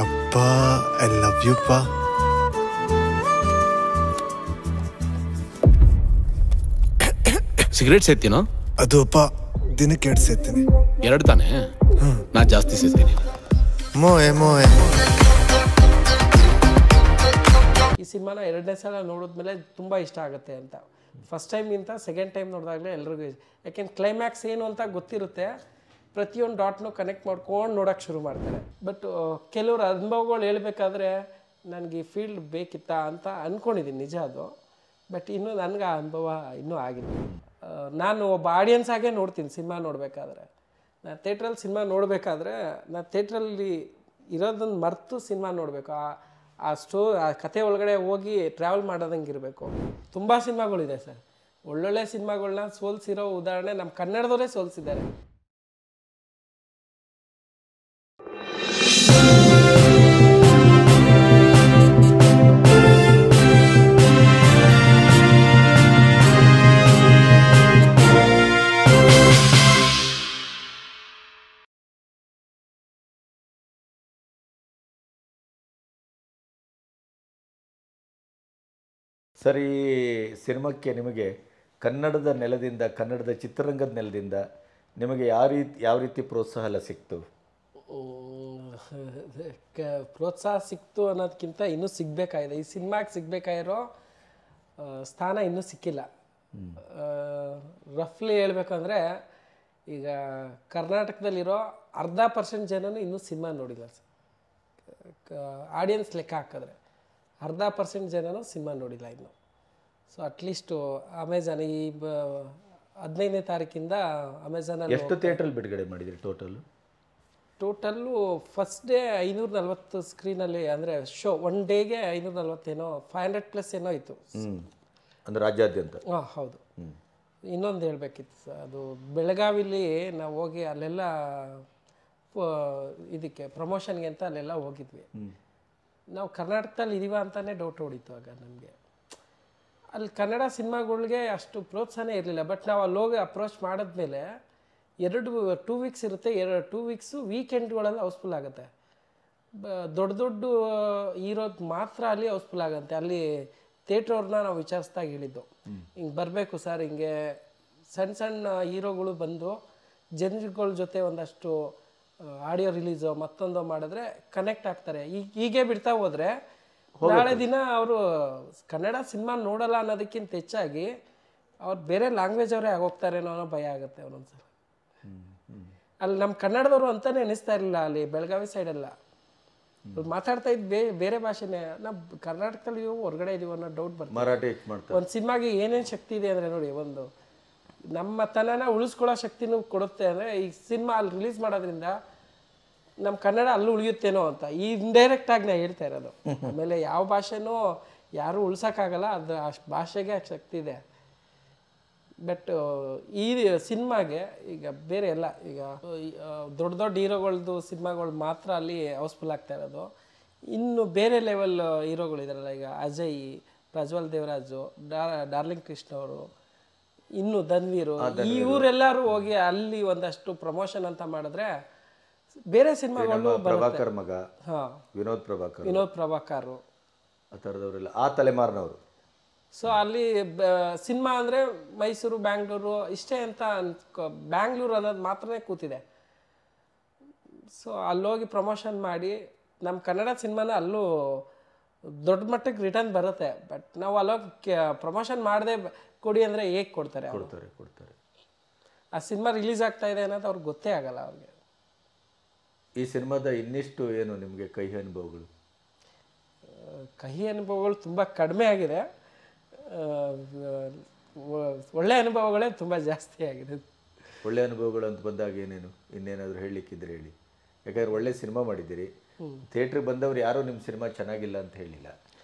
ಅಪ್ಪ I love you ಪಾ. Cigarette ಸೇತೀನೋ? ಅದು ಅಪ್ಪ ದಿನಕ್ಕೆ 2 ಸೇತೀನಿ. 2 ತಾನೇ? ನಾ ಜಾಸ್ತಿ ಸೇತೀನಿ. ಮೋಯೆ ಮೋಯೆ. ಈ ಸಿನಿಮಾನ 2ನೇ ಸಲ ನೋಡಿದ್ಮೇಲೆ ತುಂಬ ಇಷ್ಟ ಆಗುತ್ತೆ ಅಂತ. ಫಸ್ಟ್ ಟೈಮ್ಗಿಂತ ಸೆಕೆಂಡ್ ಟೈಮ್ ನೋಡಿದಾಗಲೇ ಎಲ್ರಿಗೂ ಯಾಕೆಂದ್ರೆ ಕ್ಲೈಮ್ಯಾಕ್ಸ್ ಏನು ಅಂತ ಗೊತ್ತಿರುತ್ತೆ, ಪ್ರತಿಯೊಂದು ಡಾಟ್ನು ಕನೆಕ್ಟ್ ಮಾಡ್ಕೊಂಡು ನೋಡೋಕ್ಕೆ ಶುರು ಮಾಡ್ತಾರೆ. ಬಟ್ ಕೆಲವ್ರು ಅನುಭವಗಳು ಹೇಳ್ಬೇಕಾದ್ರೆ ನನಗೆ ಈ ಫೀಲ್ಡ್ ಬೇಕಿತ್ತಾ ಅಂತ ಅಂದ್ಕೊಂಡಿದ್ದೀನಿ, ನಿಜ ಅದು. ಬಟ್ ಇನ್ನೂ ನನಗೆ ಆ ಅನುಭವ ಇನ್ನೂ ಆಗಿಲ್ಲ. ನಾನು ಒಬ್ಬ ಆಡಿಯನ್ಸ್ ಆಗೇ ನೋಡ್ತೀನಿ ಸಿನಿಮಾ ನೋಡಬೇಕಾದ್ರೆ. ನಾನು ಥಿಯೇಟ್ರಲ್ಲಿ ಸಿನಿಮಾ ನೋಡಬೇಕಾದ್ರೆ ನಾನು ಥಿಯೇಟ್ರಲ್ಲಿ ಇರೋದನ್ನು ಮರೆತು ಸಿನಿಮಾ ನೋಡಬೇಕು. ಆ ಕತೆ ಒಳಗಡೆ ಹೋಗಿ ಟ್ರಾವೆಲ್ ಮಾಡೋದಂಗೆ ಇರಬೇಕು. ತುಂಬ ಸಿನಿಮಾಗಳಿದೆ ಸರ್, ಒಳ್ಳೊಳ್ಳೆ ಸಿನಿಮಾಗಳನ್ನ ಸೋಲಿಸಿರೋ ಉದಾಹರಣೆ ನಮ್ಮ ಕನ್ನಡದವರೇ ಸೋಲಿಸಿದ್ದಾರೆ. ಸರ್, ಈ ಸಿನಿಮಾಕ್ಕೆ ನಿಮಗೆ ಕನ್ನಡದ ನೆಲದಿಂದ, ಕನ್ನಡದ ಚಿತ್ರರಂಗದ ನೆಲದಿಂದ ನಿಮಗೆ ಯಾವ ರೀತಿ ಪ್ರೋತ್ಸಾಹ ಎಲ್ಲ ಸಿಕ್ತು? ಪ್ರೋತ್ಸಾಹ ಸಿಕ್ತು ಅನ್ನೋದಕ್ಕಿಂತ ಇನ್ನೂ ಸಿಗಬೇಕಾಗಿದೆ. ಈ ಸಿನಿಮಾಗೆ ಸಿಗಬೇಕಾಗಿರೋ ಸ್ಥಾನ ಇನ್ನೂ ಸಿಕ್ಕಿಲ್ಲ. ರಫ್ಲಿ ಹೇಳ್ಬೇಕಂದ್ರೆ ಈಗ ಕರ್ನಾಟಕದಲ್ಲಿರೋ 40% ಜನನು ಇನ್ನೂ ಸಿನಿಮಾ ನೋಡಿಲ್ಲ ಸರ್. ಆಡಿಯನ್ಸ್ ಲೆಕ್ಕ ಹಾಕಿದ್ರೆ 40% ಜನನು ಸಿನಿಮಾ ನೋಡಿಲ್ಲ ಇನ್ನು. ಸೊ ಅಟ್ಲೀಸ್ಟು ಅಮೆಝಾನ್ ಈ 15ನೇ ತಾರೀಕಿಂದ ಅಮೆಝಾನಲ್ಲಿ ಎಷ್ಟು ಥಿಯೇಟ್ರಲ್ಲಿ ಬಿಡುಗಡೆ ಮಾಡಿದ್ರಿ ಟೋಟಲ್ಲು ಫಸ್ಟ್ ಡೇ 540 ಸ್ಕ್ರೀನಲ್ಲಿ, ಅಂದರೆ ಶೋ 1 ಡೇಗೆ 540 ಏನೋ 500+ ಏನೋ ಇತ್ತು. ಅಂದರೆ ರಾಜ್ಯಾದ್ಯಂತ? ಹಾಂ ಹೌದು. ಇನ್ನೊಂದು ಹೇಳಬೇಕಿತ್ತು ಸರ್, ಅದು ಬೆಳಗಾವಿಲಿ ನಾವು ಹೋಗಿ ಅಲ್ಲೆಲ್ಲ ಇದಕ್ಕೆ ಪ್ರಮೋಷನ್ಗೆ ಅಂತ ಅಲ್ಲೆಲ್ಲ ಹೋಗಿದ್ವಿ. ನಾವು ಕರ್ನಾಟಕದಲ್ಲಿ ಇದೀವ ಅಂತಲೇ ಡೌಟ್ ಹೊಡಿತು ಆಗ ನಮಗೆ. ಅಲ್ಲಿ ಕನ್ನಡ ಸಿನಿಮಾಗಳಿಗೆ ಅಷ್ಟು ಪ್ರೋತ್ಸಾಹನೇ ಇರಲಿಲ್ಲ. ಬಟ್ ನಾವು ಅಲ್ಲಿ ಹೋಗಿ ಅಪ್ರೋಚ್ ಮಾಡಿದ್ಮೇಲೆ 2 ವೀಕ್ಸ್ ಇರುತ್ತೆ, 2 ವೀಕ್ಸು ವೀಕೆಂಡ್ಗಳಲ್ಲಿ ಹೌಸ್ಫುಲ್ ಆಗುತ್ತೆ. ದೊಡ್ಡ ಇರೋದು ಮಾತ್ರ ಅಲ್ಲಿ ಹೌಸ್ಫುಲ್ ಆಗುತ್ತೆ. ಅಲ್ಲಿ ಥಿಯೇಟ್ರವ್ರನ್ನ ನಾವು ವಿಚಾರಿಸ್ದಾಗ ಹೇಳಿದ್ದು, ಹಿಂಗೆ ಬರಬೇಕು ಸರ್, ಹಿಂಗೆ ಸಣ್ಣ ಹೀರೋಗಳು ಬಂದು ಜನರುಗಳ ಜೊತೆ ಒಂದಷ್ಟು ಆಡಿಯೋ ರಿಲೀಸು ಮತ್ತೊಂದು ಮಾಡಿದ್ರೆ ಕನೆಕ್ಟ್ ಆಗ್ತಾರೆ. ಹೀಗೆ ಬಿಡ್ತಾ ಹೋದರೆ ನಾಳೆ ದಿನ ಅವರು ಕನ್ನಡ ಸಿನಿಮಾ ನೋಡಲ್ಲ ಅನ್ನೋದಕ್ಕಿಂತ ಹೆಚ್ಚಾಗಿ ಅವ್ರು ಬೇರೆ ಲ್ಯಾಂಗ್ವೇಜ್ ಅವರೇ ಆಗೋಗ್ತಾರೇನೋ ಅನ್ನೋ ಭಯ ಆಗುತ್ತೆ ಒಂದೊಂದ್ಸಲ. ಅಲ್ಲಿ ನಮ್ಮ ಕನ್ನಡದವರು ಅಂತಲೇ ಅನಿಸ್ತಾ ಇರಲಿಲ್ಲ ಅಲ್ಲಿ ಬೆಳಗಾವಿ ಸೈಡೆಲ್ಲ. ಮಾತಾಡ್ತಾ ಇದ್ದು ಬೇರೆ ಭಾಷೆನೇ. ನಾವು ಕರ್ನಾಟಕದಲ್ಲಿ ಹೊರಗಡೆ ಇದೀವಿ ಅನ್ನೋ ಡೌಟ್ ಬರ್ತದೆ. ಒಂದು ಸಿನಿಮಾಗೆ ಏನೇನು ಶಕ್ತಿ ಇದೆ ಅಂದರೆ ನೋಡಿ, ಒಂದು ನಮ್ಮ ತನನ ಉಳಿಸ್ಕೊಳ್ಳೋ ಶಕ್ತಿನೂ ಕೊಡುತ್ತೆ. ಅಂದರೆ ಈ ಸಿನಿಮಾ ಅಲ್ಲಿ ರಿಲೀಸ್ ಮಾಡೋದ್ರಿಂದ ನಮ್ಮ ಕನ್ನಡ ಅಲ್ಲೂ ಉಳಿಯುತ್ತೇನೋ ಅಂತ ಈ ಇಂಡೈರೆಕ್ಟಾಗಿ ನಾ ಹೇಳ್ತಾ ಇರೋದು. ಆಮೇಲೆ ಯಾವ ಭಾಷೆನೂ ಯಾರೂ ಉಳ್ಸೋಕ್ಕಾಗಲ್ಲ, ಅದು ಆ ಭಾಷೆಗೆ ಶಕ್ತಿ ಇದೆ. ಬಟ್ ಈ ಸಿನಿಮಾಗೆ ಈಗ ಬೇರೆ ಎಲ್ಲ ಈಗ ದೊಡ್ಡ ಹೀರೋಗಳದ್ದು ಸಿನಿಮಾಗಳು ಮಾತ್ರ ಅಲ್ಲಿ ಹೌಸ್ಫುಲ್ ಆಗ್ತಾ ಇರೋದು. ಇನ್ನು ಬೇರೆ ಲೆವೆಲ್ ಹೀರೋಗಳಿದಾರಲ್ಲ, ಈಗ ಅಜಯ್, ಪ್ರಜ್ವಲ್ ದೇವರಾಜು, ಡಾರ್ಲಿಂಗ್ ಕೃಷ್ಣ ಅವರು, ಇನ್ನು ಧನ್ವೀರು, ಇವರೆಲ್ಲರೂ ಹೋಗಿ ಅಲ್ಲಿ ಒಂದಷ್ಟು ಪ್ರಮೋಷನ್ ಅಂತ ಮಾಡಿದ್ರೆ ಬೇರೆ ಸಿನಿಮಾಗಳು ಪ್ರಭಾಕರ್ ಮಗ, ವಿನೋದ್ ಪ್ರಭಾಕರ್ ಆ ಥರದವರೆಲ್ಲ ಆ ತಲೆಮಾರಿನವರು. ಸೊ ಅಲ್ಲಿ ಸಿನಿಮಾ ಅಂದರೆ ಮೈಸೂರು, ಬ್ಯಾಂಗ್ಳೂರು ಇಷ್ಟೇ ಅಂತ ಬ್ಯಾಂಗ್ಳೂರು ಅನ್ನೋದು ಮಾತ್ರನೇ ಕೂತಿದೆ. ಸೊ ಅಲ್ಲೋಗಿ ಪ್ರಮೋಷನ್ ಮಾಡಿ ನಮ್ಮ ಕನ್ನಡ ಸಿನಿಮಾನ ಅಲ್ಲೂ ದೊಡ್ಡ ಮಟ್ಟಕ್ಕೆ ರಿಟರ್ನ್ ಬರುತ್ತೆ. ಬಟ್ ನಾವು ಅಲ್ಲೋಗಿ ಪ್ರಮೋಷನ್ ಮಾಡದೆ ಕೊಡಿ ಅಂದರೆ ಹೇಗೆ ಕೊಡ್ತಾರೆ? ಆ ಸಿನಿಮಾ ರಿಲೀಸ್ ಆಗ್ತಾ ಇದೆ ಅನ್ನೋದು ಅವ್ರಿಗೆ ಗೊತ್ತೇ ಆಗಲ್ಲ ಅವ್ರಿಗೆ. ಈ ಸಿನಿಮಾದ ಇನ್ನಿಷ್ಟು ಏನು ನಿಮಗೆ ಕಹಿ ಅನುಭವಗಳು? ಕಹಿ ಅನುಭವಗಳು ತುಂಬ ಕಡಿಮೆ ಆಗಿದೆ, ಒಳ್ಳೆ ಅನುಭವಗಳೇ ತುಂಬ ಜಾಸ್ತಿ ಆಗಿದೆ. ಒಳ್ಳೆ ಅನುಭವಗಳು ಅಂತ ಬಂದಾಗ ಏನೇನು ಇನ್ನೇನಾದರೂ ಹೇಳಲಿಕ್ಕಿದ್ರೆ ಹೇಳಿ. ಯಾಕಂದರೆ ಒಳ್ಳೆ ಸಿನಿಮಾ ಮಾಡಿದ್ದೀರಿ. ಥಿಯೇಟ್ರಿಗೆ ಬಂದವರು ಯಾರೂ ನಿಮ್ಮ ಸಿನಿಮಾ ಚೆನ್ನಾಗಿಲ್ಲ ಅಂತ ಹೇಳಿಲ್ಲ,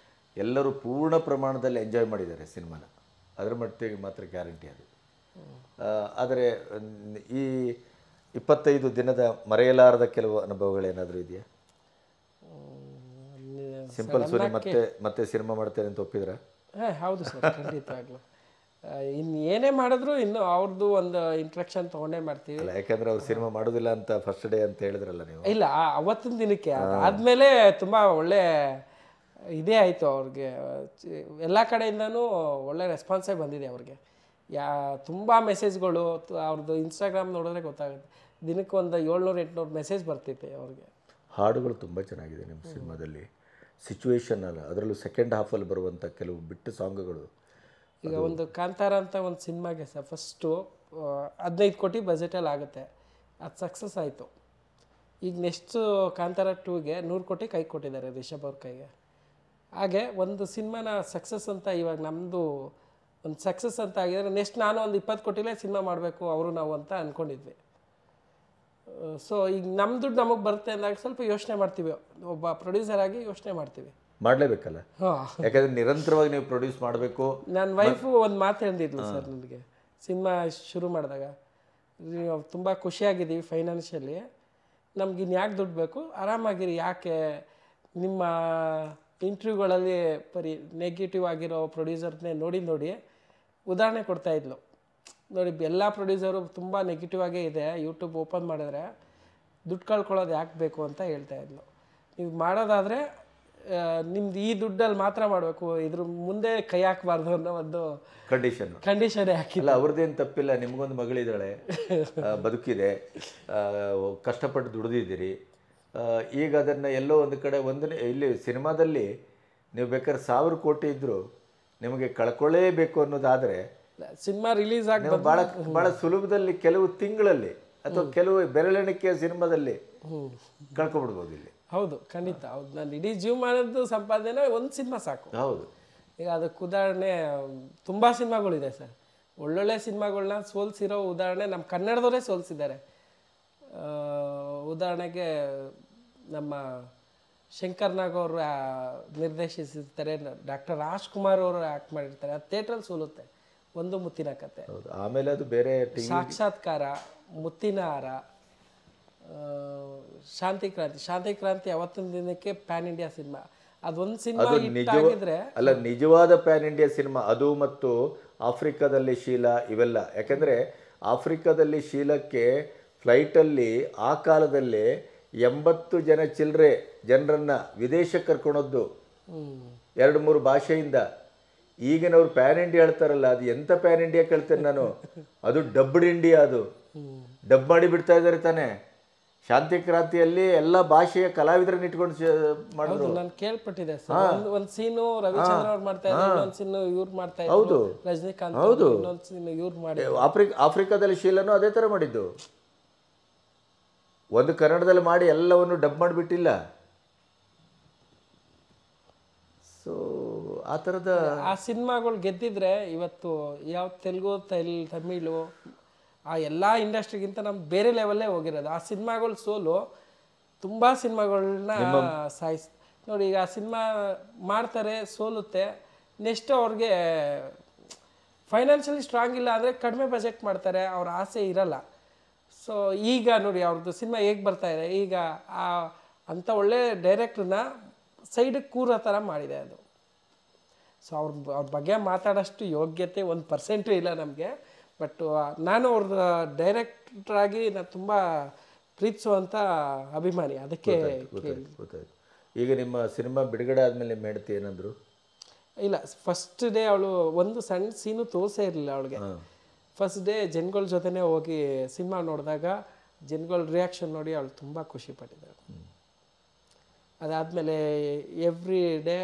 ಎಲ್ಲರೂ ಪೂರ್ಣ ಪ್ರಮಾಣದಲ್ಲಿ ಎಂಜಾಯ್ ಮಾಡಿದ್ದಾರೆ ಸಿನಿಮಾನ. ಅದರ ಮಟ್ಟಿಗೆ ಮಾತ್ರ ಗ್ಯಾರಂಟಿ ಅದು. ಆದರೆ ಈ 25 ದಿನದ ಮರೆಯಲಾರದ ಕೆಲವು ಅನುಭವಗಳೇನಾದರೂ ಇದೆಯಾ? ಸಿಂಪಲ್ ಸುನಿ ಮತ್ತೆ ಸಿನಿಮಾ ಮಾಡ್ತೇನೆ ಅಂತ ಒಪ್ಪಿದ್ರ? ಹೌದು ಸರ್, ಖಂಡಿತವಾಗ್ಲೂ ಇನ್ನು ಏನೇ ಮಾಡಿದ್ರು ಇನ್ನು ಅವ್ರದ್ದು ಒಂದು ಇಂಟ್ರಕ್ಷನ್ ತೊಗೊಂಡೇ ಮಾಡ್ತೀವಿ. ಅಲ್ಲ, ಯಾಕಂದ್ರೆ ಅವ್ರು ಸಿನಿಮಾ ಮಾಡೋದಿಲ್ಲ ಅಂತ ಫಸ್ಟ್ ಡೇ ಅಂತ ಹೇಳಿದ್ರಲ್ಲ ನೀವು. ಇಲ್ಲ, ಅವತ್ತಿನ ದಿನಕ್ಕೆ ಆದಮೇಲೆ ತುಂಬ ಒಳ್ಳೆ ಇದೇ ಆಯಿತು ಅವ್ರಿಗೆ. ಎಲ್ಲ ಕಡೆಯಿಂದನೂ ಒಳ್ಳೆ ರೆಸ್ಪಾನ್ಸೇ ಬಂದಿದೆ ಅವ್ರಿಗೆ. ತುಂಬ ಮೆಸೇಜ್ಗಳು ಅವ್ರದ್ದು ಇನ್ಸ್ಟಾಗ್ರಾಮ್ ನೋಡಿದ್ರೆ ಗೊತ್ತಾಗುತ್ತೆ. ದಿನಕ್ಕೆ ಒಂದು 700-800 ಮೆಸೇಜ್ ಬರ್ತಿತ್ತು ಅವ್ರಿಗೆ. ಹಾಡುಗಳು ತುಂಬ ಚೆನ್ನಾಗಿದೆ ನಿಮ್ಮ ಸಿನಿಮಾದಲ್ಲಿ. ಸಿಚುವೇಶನ್ ಅಲ್ಲ, ಅದರಲ್ಲೂ ಸೆಕೆಂಡ್ ಹಾಫಲ್ಲಿ ಬರುವಂಥ ಕೆಲವು ಬಿಟ್ಟು ಸಾಂಗ್ಗಳು. ಈಗ ಒಂದು ಕಾಂತಾರ ಅಂತ ಒಂದು ಸಿನಿಮಾಗೆ ಸರ್ ಫಸ್ಟು 15 ಕೋಟಿ ಬಜೆಟಲ್ಲಿ ಆಗುತ್ತೆ, ಅದು ಸಕ್ಸಸ್ ಆಯಿತು. ಈಗ ನೆಕ್ಸ್ಟು ಕಾಂತಾರ 2ಗೆ 100 ಕೋಟಿ ಕೈ ಕೊಟ್ಟಿದ್ದಾರೆ ರಿಷಬ್ ಅವ್ರ ಕೈಗೆ. ಹಾಗೆ ಒಂದು ಸಿನಿಮಾನ ಸಕ್ಸಸ್ ಅಂತ ಇವಾಗ ನಮ್ಮದು ಒಂದು ಸಕ್ಸಸ್ ಅಂತ ಆಗಿದ್ರೆ ನೆಕ್ಸ್ಟ್ ನಾನು ಒಂದು 20 ಕೋಟಿಲೇ ಸಿನಿಮಾ ಮಾಡಬೇಕು ಅವರು ನಾವು ಅಂತ ಅಂದ್ಕೊಂಡಿದ್ವಿ. ಸೊ ಈಗ ನಮ್ಮ ದುಡ್ಡು ನಮಗೆ ಬರುತ್ತೆ ಅಂದಾಗ ಸ್ವಲ್ಪ ಯೋಚನೆ ಮಾಡ್ತೀವಿ, ಒಬ್ಬ ಪ್ರೊಡ್ಯೂಸರ್ ಆಗಿ ಯೋಚನೆ ಮಾಡ್ತೀವಿ. ಮಾಡಲೇಬೇಕಲ್ಲ, ಯಾಕಂದರೆ ನಿರಂತರವಾಗಿ ನೀವು ಪ್ರೊಡ್ಯೂಸ್ ಮಾಡಬೇಕು. ನನ್ನ ವೈಫು ಒಂದು ಮಾತು ಹೇಳಿದ್ಲು ಸರ್ ನನಗೆ ಸಿನಿಮಾ ಶುರು ಮಾಡಿದಾಗ, ನೀವು ತುಂಬ ಖುಷಿಯಾಗಿದ್ದೀವಿ ಫೈನಾನ್ಷಿಯಲಿ, ನಮ್ಗೆ ಇನ್ನು ಯಾಕೆ ದುಡ್ಡು ಬೇಕು, ಆರಾಮಾಗಿರಿ, ಯಾಕೆ ನಿಮ್ಮ ಇಂಟರ್ವ್ಯೂಗಳಲ್ಲಿ ಬರೀ ನೆಗೆಟಿವ್ ಆಗಿರೋ ಪ್ರೊಡ್ಯೂಸರ್ನೇ ನೋಡಿ ಉದಾಹರಣೆ ಕೊಡ್ತಾಯಿದ್ಲು. ನೋಡಿ, ಎಲ್ಲ ಪ್ರೊಡ್ಯೂಸರು ತುಂಬ ನೆಗೆಟಿವ್ ಆಗೇ ಇದೆ, ಯೂಟ್ಯೂಬ್ ಓಪನ್ ಮಾಡಿದ್ರೆ ದುಡ್ಡು ಕಳ್ಕೊಳ್ಳೋದು ಯಾಕೆ ಬೇಕು ಅಂತ ಹೇಳ್ತಾಯಿದ್ಲು. ನೀವು ಮಾಡೋದಾದರೆ ನಿಮ್ದು ಈ ದುಡ್ಡಲ್ಲಿ ಮಾತ್ರ ಮಾಡಬೇಕು, ಇದ್ರ ಮುಂದೆ ಕೈ ಹಾಕಬಾರ್ದು ಅನ್ನೋ ಒಂದು ಕಂಡೀಷನ್ನೇ ಹಾಕಿಲ್ಲ. ಅವ್ರದ್ದೇನು ತಪ್ಪಿಲ್ಲ, ನಿಮಗೊಂದು ಮಗಳಿದ್ದಾಳೆ, ಬದುಕಿದೆ, ಕಷ್ಟಪಟ್ಟು ದುಡಿದಿದ್ದೀರಿ. ಈಗ ಅದನ್ನು ಎಲ್ಲೋ ಒಂದು ಕಡೆ ಇಲ್ಲಿ ಸಿನಿಮಾದಲ್ಲಿ ನೀವು ಬೇಕಾದ್ರೆ 1000 ಕೋಟಿ ಇದ್ದರೂ ನಿಮಗೆ ಕಳ್ಕೊಳ್ಳೇಬೇಕು ಅನ್ನೋದಾದರೆ ಸಿನಿಮಾ ರಿಲೀಸ್ ಆಗಿ ಭಾಳ ಸುಲಭದಲ್ಲಿ ಕೆಲವು ತಿಂಗಳಲ್ಲಿ ಅಥವಾ ಕೆಲವು ಬೆರಳೆಣಿಕೆಯ ಸಿನಿಮಾದಲ್ಲಿ ಕಳ್ಕೊಬಿಡ್ಬೋದು ಇಲ್ಲಿ. ಹೌದು, ಖಂಡಿತ ಹೌದು. ನಾನು ಇಡೀ ಜೀವಮಾನದ್ದು ಸಂಪಾದನೆ ಒಂದು ಸಿನಿಮಾ ಸಾಕು. ಹೌದು. ಈಗ ಅದಕ್ಕೆ ಉದಾಹರಣೆ ತುಂಬ ಸಿನಿಮಾಗಳಿದೆ ಸರ್. ಒಳ್ಳೊಳ್ಳೆ ಸಿನಿಮಾಗಳನ್ನ ಸೋಲಿಸಿರೋ ಉದಾಹರಣೆ ನಮ್ಮ ಕನ್ನಡದವರೇ ಸೋಲಿಸಿದ್ದಾರೆ. ಉದಾಹರಣೆಗೆ ನಮ್ಮ ಶಂಕರ್ ನಾಗ್ ಅವರು ನಿರ್ದೇಶಿಸಿರ್ತಾರೆ, ಡಾಕ್ಟರ್ ರಾಜ್ಕುಮಾರ್ ಅವರು ಆ್ಯಕ್ಟ್ ಮಾಡಿರ್ತಾರೆ, ಅದು ಥಿಯೇಟ್ರಲ್ಲಿ ಸೋಲುತ್ತೆ. ಒಂದು ಮುತ್ತಿನ ಕತೆ, ಆಮೇಲೆ ಅದು ಬೇರೆ ಸಾಕ್ಷಾತ್ಕಾರ, ಮುತ್ತಿನ ಹಾರ, ಶಾಂತಿ ಕ್ರಾಂತಿ ಅವತ್ತಿನ ದಿನಕ್ಕೆ ಪ್ಯಾನ್ ಇಂಡಿಯಾ ಸಿನಿಮಾ. ಅದೊಂದು ಸಿನಿಮಾ ಆಗಿದ್ರೆ ಅಲ್ಲ, ನಿಜವಾದ ಪ್ಯಾನ್ ಇಂಡಿಯಾ ಸಿನಿಮಾ ಅದು. ಮತ್ತು ಆಫ್ರಿಕಾದಲ್ಲಿ ಶೀಲಾ ಇವೆಲ್ಲ, ಯಾಕಂದರೆ ಆಫ್ರಿಕಾದಲ್ಲಿ ಶೀಲಕ್ಕೆ ಫ್ಲೈಟಲ್ಲಿ ಆ ಕಾಲದಲ್ಲಿ 80 ಜನ ಚಿಲ್ಲರೆ ಜನರನ್ನು ವಿದೇಶಕ್ಕೆ ಕರ್ಕೊಳೋದು 2-3 ಭಾಷೆಯಿಂದ. ಈಗಿನವ್ರು ಪ್ಯಾನ್ ಇಂಡಿಯಾ ಹೇಳ್ತಾರಲ್ಲ, ಅದು ಎಂಥ ಪ್ಯಾನ್ ಇಂಡಿಯಾ ಕೇಳ್ತೇನೆ ನಾನು, ಅದು ಡಬ್ಡ್ ಇಂಡಿಯಾ, ಅದು ಡಬ್ ಮಾಡಿ ಬಿಡ್ತಾ ಇದ್ದಾರೆ ತಾನೆ. ಶಾಂತಿ ಕ್ರಾಂತಿಯಲ್ಲಿ ಎಲ್ಲ ಭಾಷೆಯ ಕಲಾವಿದರನ್ನ ಇಟ್ಕೊಂಡು ಮಾಡಿದ್ರು. ನಾನು ಕೇಳ್ಪಟ್ಟಿದೆ ಸರ್. ಒಂದು ಸೀನು ರವಿಚಂದ್ರ ಅವ್ರು ಮಾಡ್ತಾ ಇದ್ರು, ಇನ್ನೊಂದು ಸೀನು ಇವ್ರು ಮಾಡ್ತಾ ಇದ್ರು. ಹೌದು, ರಜನಿಕಾಂತ್ ಇನ್ನೊಂದು ಸೀನು ಇವ್ರು ಮಾಡಿ. ಆಫ್ರಿಕಾದಲ್ಲಿ ಶೀಲನು ಅದೇ ಥರ ಮಾಡಿದ್ದು. ಒಂದು ಕನ್ನಡದಲ್ಲಿ ಮಾಡಿ ಎಲ್ಲವನ್ನು ಡಬ್ ಮಾಡಿಬಿಟ್ಟಿಲ್ಲ. ಸೊ ಆ ಥರದ ಆ ಸಿನಿಮಾಗಳು ಗೆದ್ದಿದ್ರೆ ಇವತ್ತು ಯಾವ ತೆಲುಗು ತಮಿಳು ಆ ಎಲ್ಲ ಇಂಡಸ್ಟ್ರಿಗಿಂತ ನಮ್ಮ ಬೇರೆ ಲೆವೆಲ್ಲೇ ಹೋಗಿರೋದು. ಆ ಸಿನಿಮಾಗಳು ಸೋಲು ತುಂಬ ಸಿನಿಮಾಗಳನ್ನ ನೋಡಿ. ಈಗ ಆ ಸಿನಿಮಾ ಮಾಡ್ತಾರೆ, ಸೋಲುತ್ತೆ, ನೆಕ್ಸ್ಟ್ ಅವ್ರಿಗೆ ಫೈನಾನ್ಷಿಯಲಿ ಸ್ಟ್ರಾಂಗ್ ಇಲ್ಲ ಅಂದರೆ ಕಡಿಮೆ ಬಜೆಟ್ ಮಾಡ್ತಾರೆ, ಅವ್ರ ಆಸೆ ಇರಲ್ಲ. ಸೊ ಈಗ ನೋಡಿ ಅವ್ರದ್ದು ಸಿನಿಮಾ ಹೇಗೆ ಬರ್ತಾ ಇದೆ. ಈಗ ಅಂಥ ಒಳ್ಳೆ ಡೈರೆಕ್ಟ್ರನ್ನ ಸೈಡಿಗೆ ಕೂರೋ ಥರ ಮಾಡಿದೆ ಅದು. ಸೊ ಅವ್ರ ಬಗ್ಗೆ ಮಾತಾಡೋಷ್ಟು ಯೋಗ್ಯತೆ 1% ಇಲ್ಲ ನಮಗೆ. ಬಟ್ ನಾನು ಅವ್ರದ್ದು ಡೈರೆಕ್ಟ್ರಾಗಿ ನಾನು ತುಂಬ ಪ್ರೀತಿಸುವಂಥ ಅಭಿಮಾನಿ, ಅದಕ್ಕೆ. ಗೊತ್ತಾಯ್ತು. ಈಗ ನಿಮ್ಮ ಸಿನಿಮಾ ಬಿಡುಗಡೆ ಆದಮೇಲೆ ನಿಮ್ಮ ಹೆಂಡತಿ ಏನಂದ್ರು? ಇಲ್ಲ, ಫಸ್ಟ್ ಡೇ ಅವಳು ಒಂದು ಸಣ್ಣ ಸೀನು ತೋರಿಸೇ ಇರಲಿಲ್ಲ ಅವಳಿಗೆ. ಫಸ್ಟ್ ಡೇ ಜನಗಳ ಜೊತೆನೇ ಹೋಗಿ ಸಿನಿಮಾ ನೋಡಿದಾಗ ಜನಗಳ ರಿಯಾಕ್ಷನ್ ನೋಡಿ ಅವಳು ತುಂಬ ಖುಷಿ ಪಟ್ಟಿದ್ದಾಳೆ. ಅದಾದಮೇಲೆ ಎವ್ರಿ ಡೇ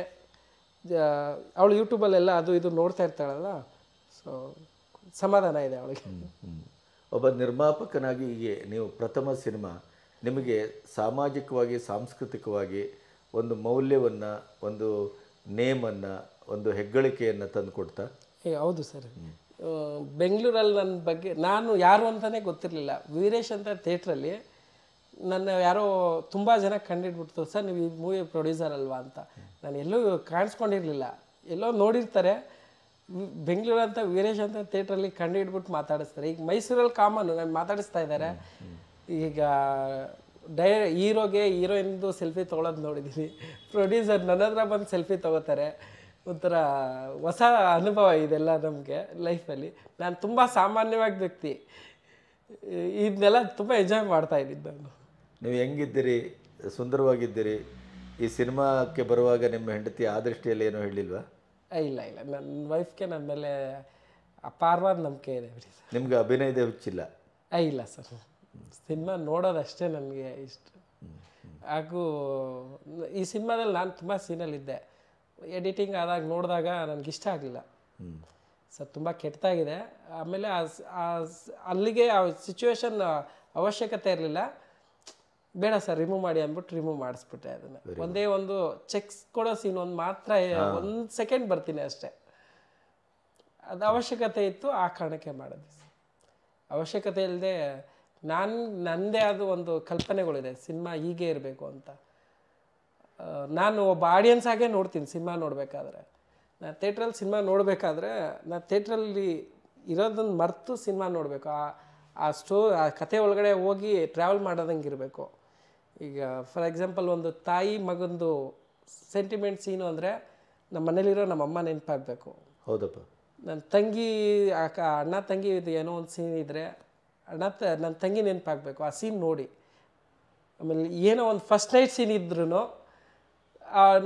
ಅವಳು ಯೂಟ್ಯೂಬಲ್ಲೆಲ್ಲ ಅದು ಇದು ನೋಡ್ತಾ ಇರ್ತಾಳಲ್ಲ, ಸೊ ಸಮಾಧಾನ ಇದೆ ಅವಳಿಗೆ. ಒಬ್ಬ ನಿರ್ಮಾಪಕನಾಗಿ ಹೀಗೆ ನೀವು ಪ್ರಥಮ ಸಿನಿಮಾ ನಿಮಗೆ ಸಾಮಾಜಿಕವಾಗಿ ಸಾಂಸ್ಕೃತಿಕವಾಗಿ ಒಂದು ಮೌಲ್ಯವನ್ನು, ಒಂದು ನೇಮನ್ನು, ಒಂದು ಹೆಗ್ಗಳಿಕೆಯನ್ನು ತಂದು ಕೊಡ್ತಾ? ಹೌದು ಸರ್. ಬೆಂಗಳೂರಲ್ಲಿ ನನ್ನ ಬಗ್ಗೆ ನಾನು ಯಾರು ಅಂತಲೇ ಗೊತ್ತಿರಲಿಲ್ಲ. ವೀರೇಶ್ ಅಂತ ಥಿಯೇಟ್ರಲ್ಲಿ ನನ್ನ ಯಾರೋ ತುಂಬ ಜನ ಕಂಡಿಡ್ಬಿಡ್ತು, ಸರ್ ನೀವು ಈ ಮೂವಿ ಪ್ರೊಡ್ಯೂಸರ್ ಅಲ್ವಾ ಅಂತ. ನಾನು ಎಲ್ಲೂ ಕಾಣಿಸ್ಕೊಂಡಿರಲಿಲ್ಲ, ಎಲ್ಲೋ ನೋಡಿರ್ತಾರೆ. ಬೆಂಗಳೂರು ಅಂತ ವೀರೇಶ್ ಅಂತ ಥಿಯೇಟ್ರಲ್ಲಿ ಕಂಡಿಡ್ಬಿಟ್ಟು ಮಾತಾಡಿಸ್ತಾರೆ. ಈಗ ಮೈಸೂರಲ್ಲಿ ಕಾಮನ್ನು ನಾನು ಮಾತಾಡಿಸ್ತಾ ಇದ್ದಾರೆ. ಈಗ ಹೀರೋಗೆ ಹೀರೋಯಿನ್ದು ಸೆಲ್ಫಿ ತೊಗೊಳೋದು ನೋಡಿದ್ದೀನಿ. ಪ್ರೊಡ್ಯೂಸರ್ ನನ್ನ ಹತ್ರ ಬಂದು ಸೆಲ್ಫಿ ತೊಗೋತಾರೆ. ಒಂಥರ ಹೊಸ ಅನುಭವ ಇದೆಲ್ಲ ನಮಗೆ ಲೈಫಲ್ಲಿ. ನಾನು ತುಂಬ ಸಾಮಾನ್ಯವಾಗಿ ವ್ಯಕ್ತಿ, ಇದನ್ನೆಲ್ಲ ತುಂಬ ಎಂಜಾಯ್ ಮಾಡ್ತಾ ಇದ್ದಿದ್ದು ನಾನು. ನೀವು ಹೆಂಗಿದ್ದೀರಿ, ಸುಂದರವಾಗಿದ್ದೀರಿ, ಈ ಸಿನಿಮಾಕ್ಕೆ ಬರುವಾಗ ನಿಮ್ಮ ಹೆಂಡತಿ ಆ ದೃಷ್ಟಿಯಲ್ಲಿ ಏನೋ ಹೇಳಿಲ್ವಾ? ಇಲ್ಲ ನನ್ನ ವೈಫ್ಗೆ ನನ್ನ ಮೇಲೆ ಅಪಾರವಾದ ನಂಬಿಕೆ ಇದೆ ಬಿಡಿ ಸರ್. ನಿಮ್ಗೆ ಅಭಿನಯದೇ ಹುಚ್ಚಿಲ್ಲ? ಇಲ್ಲ ಸರ್, ಸಿನಿಮಾ ನೋಡೋದಷ್ಟೇ ನನಗೆ ಇಷ್ಟ. ಹಾಗೂ ಈ ಸಿನಿಮಾದಲ್ಲಿ ನಾನು ತುಂಬ ಸೀನಲ್ಲಿದ್ದೆ. ಎಡಿಟಿಂಗ್ ಆದಾಗ ನೋಡಿದಾಗ ನನಗಿಷ್ಟ ಆಗಲಿಲ್ಲ ಸರ್, ತುಂಬ ಕೆಟ್ಟದಾಗಿದೆ. ಆಮೇಲೆ ಅಲ್ಲಿಗೆ ಆ ಸಿಚುವೇಶನ್ ಅವಶ್ಯಕತೆ ಇರಲಿಲ್ಲ, ಬೇಡ ಸರ್ ರಿಮೂವ್ ಮಾಡಿ ಅಂದ್ಬಿಟ್ಟು ರಿಮೂವ್ ಮಾಡಿಸ್ಬಿಟ್ಟೆ ಅದನ್ನು. ಒಂದೇ ಒಂದು ಚೆಕ್ಸ್ ಕೊಡೋ ಸೀನ್ ಒಂದು ಮಾತ್ರ 1 ಸೆಕೆಂಡ್ ಬರ್ತೀನಿ ಅಷ್ಟೇ. ಅದು ಅವಶ್ಯಕತೆ ಇತ್ತು, ಆ ಕಾರಣಕ್ಕೆ ಮಾಡಿದ್ವಿ. ಅವಶ್ಯಕತೆ ಇಲ್ಲದೆ ನನ್ನದೇ ಆದ ಒಂದು ಕಲ್ಪನೆಗಳಿದೆ, ಸಿನಿಮಾ ಹೀಗೆ ಇರಬೇಕು ಅಂತ. ನಾನು ಒಬ್ಬ ಆಡಿಯನ್ಸ್ ಆಗೇ ನೋಡ್ತೀನಿ ಸಿನಿಮಾ ನೋಡಬೇಕಾದ್ರೆ. ನಾನು ಥಿಯೇಟ್ರಲ್ಲಿ ಸಿನಿಮಾ ನೋಡಬೇಕಾದ್ರೆ ನಾನು ಥಿಯೇಟ್ರಲ್ಲಿ ಇರೋದನ್ನು ಮರೆತು ಸಿನಿಮಾ ನೋಡಬೇಕು. ಆ ಕತೆ ಒಳಗಡೆ ಹೋಗಿ ಟ್ರಾವೆಲ್ ಮಾಡೋದಂಗೆ ಇರಬೇಕು. ಈಗ ಫಾರ್ ಎಕ್ಸಾಂಪಲ್ ಒಂದು ತಾಯಿ ಮಗಂದು ಸೆಂಟಿಮೆಂಟ್ ಸೀನು ಅಂದರೆ ನಮ್ಮ ಮನೇಲಿರೋ ನಮ್ಮ ಅಮ್ಮ ನೆನಪಾಗಬೇಕು. ಹೌದಪ್ಪ. ನನ್ನ ತಂಗಿ ಅಣ್ಣ ತಂಗಿ ಇದು ಏನೋ ಒಂದು ಸೀನ್ ಇದ್ದರೆ ನನ್ನ ತಂಗಿ ನೆನಪಾಗಬೇಕು, ಆ ಸೀನ್ ನೋಡಿ. ಆಮೇಲೆ ಏನೋ ಒಂದು ಫಸ್ಟ್ ನೈಟ್ ಸೀನ್ ಇದ್ರೂ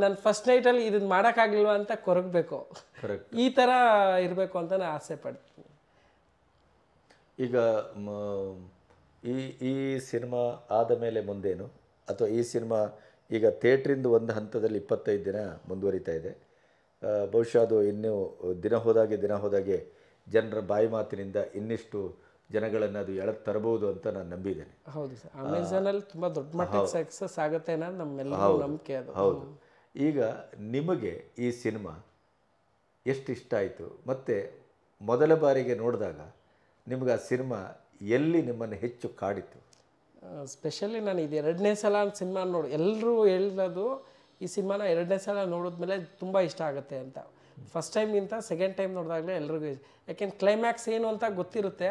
ನನ್ನ ಫಸ್ಟ್ ನೈಟಲ್ಲಿ ಇದನ್ನು ಮಾಡೋಕ್ಕಾಗಲಿಲ್ವ ಅಂತ ಕೊರಗಬೇಕು. ಈ ಥರ ಇರಬೇಕು ಅಂತ ನಾನು ಆಸೆ ಪಡ್ತೀನಿ. ಈಗ ಈ ಸಿನಿಮಾ ಆದ ಮೇಲೆ ಮುಂದೇನು, ಅಥವಾ ಈ ಸಿನಿಮಾ ಈಗ ಥಿಯೇಟ್ರಿಂದ ಒಂದು ಹಂತದಲ್ಲಿ 25 ದಿನ ಮುಂದುವರಿತಾ ಇದೆ. ಬಹುಶಃ ಅದು ಇನ್ನೂ ದಿನ ಹೋದಾಗೆ ಜನರ ಬಾಯಿ ಮಾತಿನಿಂದ ಇನ್ನಿಷ್ಟು ಜನಗಳನ್ನು ಅದು ಎಳೆದು ತರಬಹುದು ಅಂತ ನಾನು ನಂಬಿದ್ದೇನೆ. ಹೌದು ಸರ್, ಅಮೆಝಾನಲ್ಲಿ ತುಂಬ ದೊಡ್ಡ ಮಟ್ಟಕ್ಕೆ ಸಕ್ಸಸ್ ಆಗುತ್ತೆ ಅನ್ನೋದು ನಮ್ಮೆಲ್ಲರಿಗೂ ನಂಬಿಕೆ. ಅದು ಹೌದು. ಈಗ ನಿಮಗೆ ಈ ಸಿನಿಮಾ ಎಷ್ಟು ಇಷ್ಟ ಆಯಿತು, ಮತ್ತು ಮೊದಲ ಬಾರಿಗೆ ನೋಡಿದಾಗ ನಿಮಗೆ ಆ ಸಿನಿಮಾ ಎಲ್ಲಿ ನಿಮ್ಮನ್ನು ಹೆಚ್ಚು ಕಾಡಿತ್ತು? ಸ್ಪೆಷಲಿ ನಾನು ಇದು 2ನೇ ಸಲ ಸಿನಿಮಾ ಎಲ್ಲರೂ ಹೇಳೋದು ಈ ಸಿನಿಮಾನ 2ನೇ ಸಲ ನೋಡಿದ್ಮೇಲೆ ತುಂಬ ಇಷ್ಟ ಆಗುತ್ತೆ ಅಂತ. ಫಸ್ಟ್ ಟೈಮ್ಗಿಂತ ಸೆಕೆಂಡ್ ಟೈಮ್ ನೋಡಿದಾಗಲೇ ಎಲ್ರಿಗೂ, ಯಾಕೆಂದ್ರೆ ಕ್ಲೈಮ್ಯಾಕ್ಸ್ ಏನು ಅಂತ ಗೊತ್ತಿರುತ್ತೆ,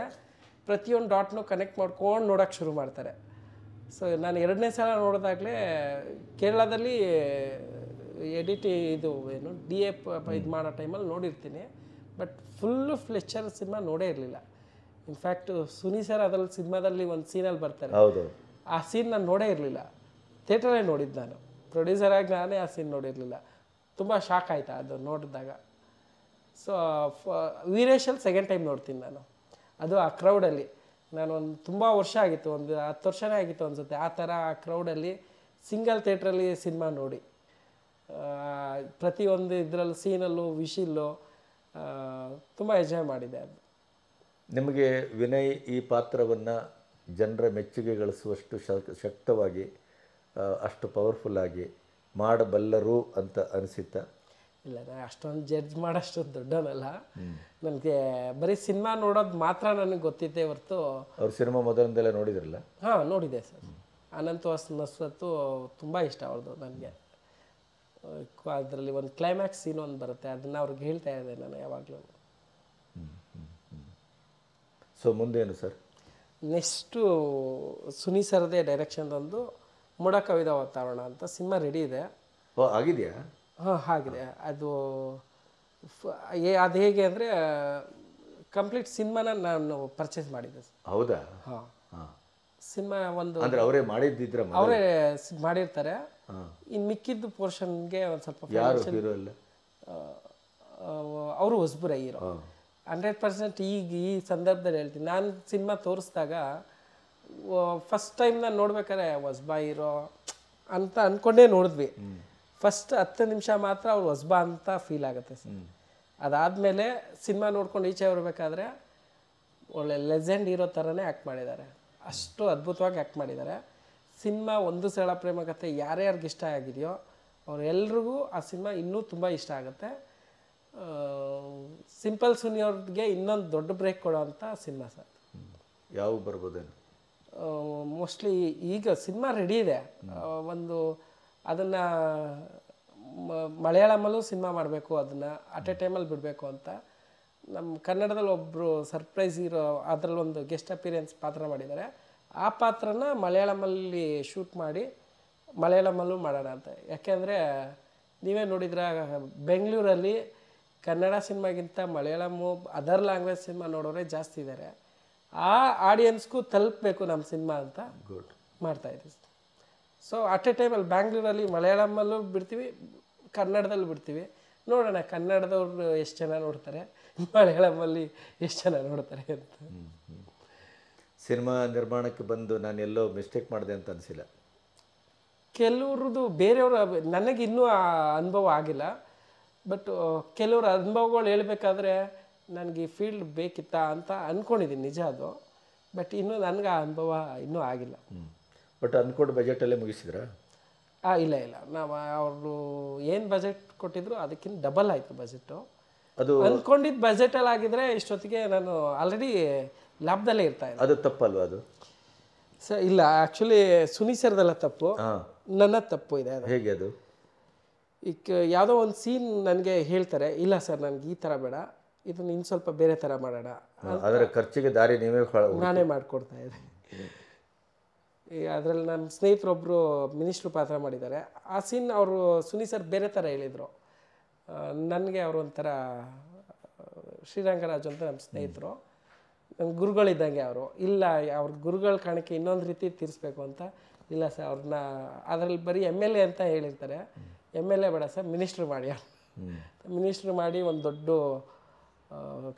ಪ್ರತಿಯೊಂದು ಡಾಟ್ನು ಕನೆಕ್ಟ್ ಮಾಡ್ಕೊಂಡು ನೋಡೋಕ್ಕೆ ಶುರು ಮಾಡ್ತಾರೆ. ಸೊ ನಾನು 2ನೇ ಸಲ ನೋಡಿದಾಗಲೇ ಕೇರಳದಲ್ಲಿ ಇದು ಏನು DA ಇದು ಮಾಡೋ ಟೈಮಲ್ಲಿ ನೋಡಿರ್ತೀನಿ, ಬಟ್ ಫುಲ್ಲು ಫ್ಲೆಚ್ಚರ್ ಸಿನಿಮಾ ನೋಡೇ ಇರಲಿಲ್ಲ. ಇನ್ಫ್ಯಾಕ್ಟ್ ಸುನಿ ಸರ್ ಅದರಲ್ಲಿ ಸಿನಿಮಾದಲ್ಲಿ ಒಂದು ಸೀನಲ್ಲಿ ಬರ್ತಾರೆ, ಆ ಸೀನ್ ನಾನು ನೋಡೇ ಇರಲಿಲ್ಲ, ಥಿಯೇಟ್ರಲ್ಲೇ ನೋಡಿದ್ದು ನಾನು. ಪ್ರೊಡ್ಯೂಸರಾಗಿ ನಾನೇ ಆ ಸೀನ್ ನೋಡಿರಲಿಲ್ಲ, ತುಂಬ ಶಾಕ್ ಆಯಿತಾ ಅದು ನೋಡಿದಾಗ. ಸೊ ವೀರೇಶಲ್ಲಿ ಸೆಕೆಂಡ್ ಟೈಮ್ ನೋಡ್ತೀನಿ ನಾನು, ಅದು ಆ ಕ್ರೌಡಲ್ಲಿ. ನಾನೊಂದು ತುಂಬ ವರ್ಷ ಆಗಿತ್ತು, ಒಂದು 10 ವರ್ಷನೇ ಆಗಿತ್ತು ಅನಿಸುತ್ತೆ, ಆ ಥರ ಆ ಕ್ರೌಡಲ್ಲಿ ಸಿಂಗಲ್ ಥಿಯೇಟ್ರಲ್ಲಿ ಸಿನಿಮಾ ನೋಡಿ ಪ್ರತಿಯೊಂದು ಇದರಲ್ಲಿ ಸೀನಲ್ಲೂ ವಿಶಿಲ್ಲೂ ತುಂಬ ಎಂಜಾಯ್ ಮಾಡಿದೆ. ಅದು ನಿಮಗೆ ವಿನಯ್ ಈ ಪಾತ್ರವನ್ನು ಜನರ ಮೆಚ್ಚುಗೆ ಗಳಿಸುವಷ್ಟು ಶಕ್ತವಾಗಿ, ಅಷ್ಟು ಪವರ್ಫುಲ್ಲಾಗಿ ಮಾಡಬಲ್ಲರು ಅಂತ ಅನಿಸುತ್ತಾ? ಇಲ್ಲ, ನಾನು ಅಷ್ಟೊಂದು ಜಡ್ಜ್ ಮಾಡೋಷ್ಟು ದೊಡ್ಡವನಲ್ಲ. ನನಗೆ ಬರೀ ಸಿನಿಮಾ ನೋಡೋದು ಮಾತ್ರ ನನಗೆ ಗೊತ್ತಿದ್ದೆ ಹೊರತು. ಅವ್ರ ಸಿನಿಮಾ ಮೊದಲಿಂದೆಲ್ಲ ನೋಡಿದ್ರಲ್ಲ? ಹಾಂ, ನೋಡಿದೆ ಸರ್. ಅನಂತ ನಸ್ರತ್ತು ತುಂಬ ಇಷ್ಟ ಅವ್ರದ್ದು ನನಗೆ. ಅದರಲ್ಲಿ ಒಂದು ಕ್ಲೈಮ್ಯಾಕ್ಸ್ ಸೀನ್ ಒಂದು ಬರುತ್ತೆ, ಅದನ್ನು ಅವ್ರಿಗೆ ಹೇಳ್ತಾ ಇದ್ದೆ ನಾನು ಯಾವಾಗಲೂ. ಸೊ ಮುಂದೇನು ಸರ್? ನೆಕ್ಸ್ಟು ಸುನಿ ಸರ್ದೇ ಡೈರೆಕ್ಷನ್ದೊಂದು ಮೋಡ ಕವಿದ ವಾತಾವರಣ ಅಂತ ಸಿನಿಮಾ ರೆಡಿ ಇದೆ. ಓ, ಆಗಿದೆಯಾ? ಹಾಂ, ಆಗಿದೆ. ಅದು ಹೇಗೆ ಅಂದರೆ ಕಂಪ್ಲೀಟ್ ಸಿನಿಮಾನ ನಾನು ಪರ್ಚೇಸ್ ಮಾಡಿದ್ದೆ. ಹೌದಾ? ಹಾಂ, ಸಿನಿಮಾ ಒಂದು ಅಂದರೆ ಅವರೇ ಮಾಡಿದ್ದಿದ್ರ? ಅವರೇ ಮಾಡಿರ್ತಾರೆ. ಇನ್ನು ಮಿಕ್ಕಿದ್ದು ಪೋರ್ಷನ್ಗೆ ಒಂದು ಸ್ವಲ್ಪ ಅವರು ಹೊಸಬರೇ ಹೀರೋ. 100% ಈಗ ಈ ಸಂದರ್ಭದಲ್ಲಿ ಹೇಳ್ತೀನಿ, ನಾನು ಸಿನಿಮಾ ತೋರಿಸಿದಾಗ ಫಸ್ಟ್ ಟೈಮ್ ನಾನು ನೋಡ್ಬೇಕಾದ್ರೆ ಹೊಸಬ ಹೀರೋ ಅಂತ ಅಂದ್ಕೊಂಡೇ ನೋಡಿದ್ವಿ. ಫಸ್ಟ್ 10 ನಿಮಿಷ ಮಾತ್ರ ಅವ್ರು ಹೊಸಬ ಅಂತ ಫೀಲ್ ಆಗುತ್ತೆ ಸರ್. ಅದಾದಮೇಲೆ ಸಿನಿಮಾ ನೋಡ್ಕೊಂಡು ಈಚೆ ಬರಬೇಕಾದ್ರೆ ಒಳ್ಳೆ ಲೆಜೆಂಡ್ ಹೀರೋ ಥರನೇ ಆ್ಯಕ್ಟ್ ಮಾಡಿದ್ದಾರೆ, ಅಷ್ಟು ಅದ್ಭುತವಾಗಿ ಆ್ಯಕ್ಟ್ ಮಾಡಿದ್ದಾರೆ. ಸಿನಿಮಾ ಒಂದು ಸರಳ ಪ್ರೇಮ ಕಥೆ ಯಾರ್ಯಾರಿಗೆ ಇಷ್ಟ ಆಗಿದೆಯೋ ಅವರೆಲ್ರಿಗೂ ಆ ಸಿನಿಮಾ ಇನ್ನೂ ತುಂಬ ಇಷ್ಟ ಆಗುತ್ತೆ. ಸಿಂಪಲ್ ಸುನಿ ಅವ್ರಿಗೆ ಇನ್ನೊಂದು ದೊಡ್ಡ ಬ್ರೇಕ್ ಕೊಡೋವಂಥ ಸಿನಿಮಾ ಸರ್. ಯಾವ ಬರ್ಬೋದೇನು? ಮೋಸ್ಟ್ಲಿ ಈಗ ಸಿನಿಮಾ ರೆಡಿ ಇದೆ, ಒಂದು ಅದನ್ನು ಮಲಯಾಳಮಲ್ಲೂ ಸಿನಿಮಾ ಮಾಡಬೇಕು, ಅದನ್ನು ಅಟ್ ಎ ಟೈಮಲ್ಲಿ ಬಿಡಬೇಕು ಅಂತ. ನಮ್ಮ ಕನ್ನಡದಲ್ಲಿ ಒಬ್ಬರು ಸರ್ಪ್ರೈಸ್ ಹೀರೋ ಅದರಲ್ಲಿ ಒಂದು ಗೆಸ್ಟ್ ಅಪಿಯರೆನ್ಸ್ ಪಾತ್ರ ಮಾಡಿದ್ದಾರೆ. ಆ ಪಾತ್ರನ ಮಲಯಾಳಮಲ್ಲಿ ಶೂಟ್ ಮಾಡಿ ಮಲಯಾಳಮಲ್ಲೂ ಮಾಡೋಣ ಅಂತ. ಯಾಕೆಂದರೆ ನೀವೇ ನೋಡಿದ್ರೆ ಬೆಂಗಳೂರಲ್ಲಿ ಕನ್ನಡ ಸಿನಿಮಾಗಿಂತ ಮಲಯಾಳಮು ಅದರ್ ಲ್ಯಾಂಗ್ವೇಜ್ ಸಿನಿಮಾ ನೋಡೋರೇ ಜಾಸ್ತಿ ಇದ್ದಾರೆ. ಆ ಆಡಿಯನ್ಸ್ಗೂ ತಲುಪಬೇಕು ನಮ್ಮ ಸಿನಿಮಾ ಅಂತ ಮಾಡ್ತಾಯಿದ್ದೀವಿ. ಸೊ ಅಟ್ ಎ ಟೈಮಲ್ಲಿ ಬ್ಯಾಂಗ್ಳೂರಲ್ಲಿ ಮಲಯಾಳಮಲ್ಲೂ ಬಿಡ್ತೀವಿ, ಕನ್ನಡದಲ್ಲೂ ಬಿಡ್ತೀವಿ. ನೋಡೋಣ ಕನ್ನಡದವ್ರು ಎಷ್ಟು ಜನ ನೋಡ್ತಾರೆ, ಮಲಯಾಳಮಲ್ಲಿ ಎಷ್ಟು ಜನ ನೋಡ್ತಾರೆ ಅಂತ. ಸಿನಿಮಾ ನಿರ್ಮಾಣಕ್ಕೆ ಬಂದು ನಾನು ಎಲ್ಲೋ ಮಿಸ್ಟೇಕ್ ಮಾಡಿದೆ ಅಂತ ಅನಿಸಿಲ್ಲ? ಕೆಲವ್ರದ್ದು ಬೇರೆಯವ್ರ ನನಗೆ ಇನ್ನೂ ಆ ಅನುಭವ ಆಗಿಲ್ಲ. ಬಟ್ ಕೆಲವ್ರ ಅನುಭವಗಳು ಹೇಳ್ಬೇಕಾದ್ರೆ ನನಗೆ ಈ ಫೀಲ್ಡ್ ಬೇಕಿತ್ತಾ ಅಂತ ಅಂದ್ಕೊಂಡಿದ್ದೀನಿ, ನಿಜ ಅದು. ಬಟ್ ಇನ್ನೂ ನನಗೆ ಆ ಅನುಭವ ಇನ್ನೂ ಆಗಿಲ್ಲ. ಬಟ್ ಅಂದ್ಕೊಂಡು ಬಜೆಟಲ್ಲೇ ಮುಗಿಸಿದ್ರಾ? ಇಲ್ಲ ನಾವು ಅವರು ಏನು ಬಜೆಟ್ ಕೊಟ್ಟಿದ್ರು ಅದಕ್ಕಿಂತ ಡಬಲ್ ಆಯಿತು ಬಜೆಟು. ಅದು ಅಂದ್ಕೊಂಡಿದ್ದು ಬಜೆಟಲ್ಲಿ ಆಗಿದ್ರೆ ಇಷ್ಟೊತ್ತಿಗೆ ನಾನು ಆಲ್ರೆಡಿ ಲಾಭದಲ್ಲೇ ಇರ್ತಾಯಿದ್ದೆ. ಅದು ತಪ್ಪಲ್ವ ಅದು? ಸರ್ ಇಲ್ಲ, ಆ್ಯಕ್ಚುಲಿ ಸುನಿ ಸರ್ದೆಲ್ಲ ತಪ್ಪು, ನನ್ನ ತಪ್ಪು ಇದೆ ಅದು. ಹೇಗೆ ಅದು? ಈಗ ಯಾವುದೋ ಒಂದು ಸೀನ್ ನನಗೆ ಹೇಳ್ತಾರೆ, ಇಲ್ಲ ಸರ್ ನನಗೆ ಈ ಥರ ಬೇಡ, ಇದನ್ನು ಇನ್ನು ಸ್ವಲ್ಪ ಬೇರೆ ಥರ ಮಾಡೋಣ. ಅದರ ಖರ್ಚಿಗೆ ದಾರಿ ನಾನೇ ಮಾಡಿಕೊಡ್ತಾ ಇದ್ದೆ. ಅದರಲ್ಲಿ ನನ್ನ ಸ್ನೇಹಿತರೊಬ್ಬರು ಮಿನಿಸ್ಟ್ರು ಪಾತ್ರ ಮಾಡಿದ್ದಾರೆ. ಆ ಸೀನ್ ಅವರು ಸುನಿ ಸರ್ ಬೇರೆ ಥರ ಹೇಳಿದರು. ನನಗೆ ಅವರು ಒಂಥರ ಶ್ರೀರಂಗರಾಜು ಅಂತ ನಮ್ಮ ಸ್ನೇಹಿತರು, ನನ್ನ ಗುರುಗಳಿದ್ದಂಗೆ ಅವರು. ಇಲ್ಲ ಅವ್ರ ಗುರುಗಳ ಕಾರಣಕ್ಕೆ ಇನ್ನೊಂದು ರೀತಿ ತೀರಿಸ್ಬೇಕು ಅಂತ. ಇಲ್ಲ ಸರ್ ಅವ್ರನ್ನ ಅದರಲ್ಲಿ ಬರೀ MLA ಅಂತ ಹೇಳಿರ್ತಾರೆ, MLA ಬೇಡ ಸರ್ ಮಿನಿಸ್ಟ್ರು ಮಾಡಿ. ಮಿನಿಸ್ಟ್ರು ಮಾಡಿ ಒಂದು ದೊಡ್ಡ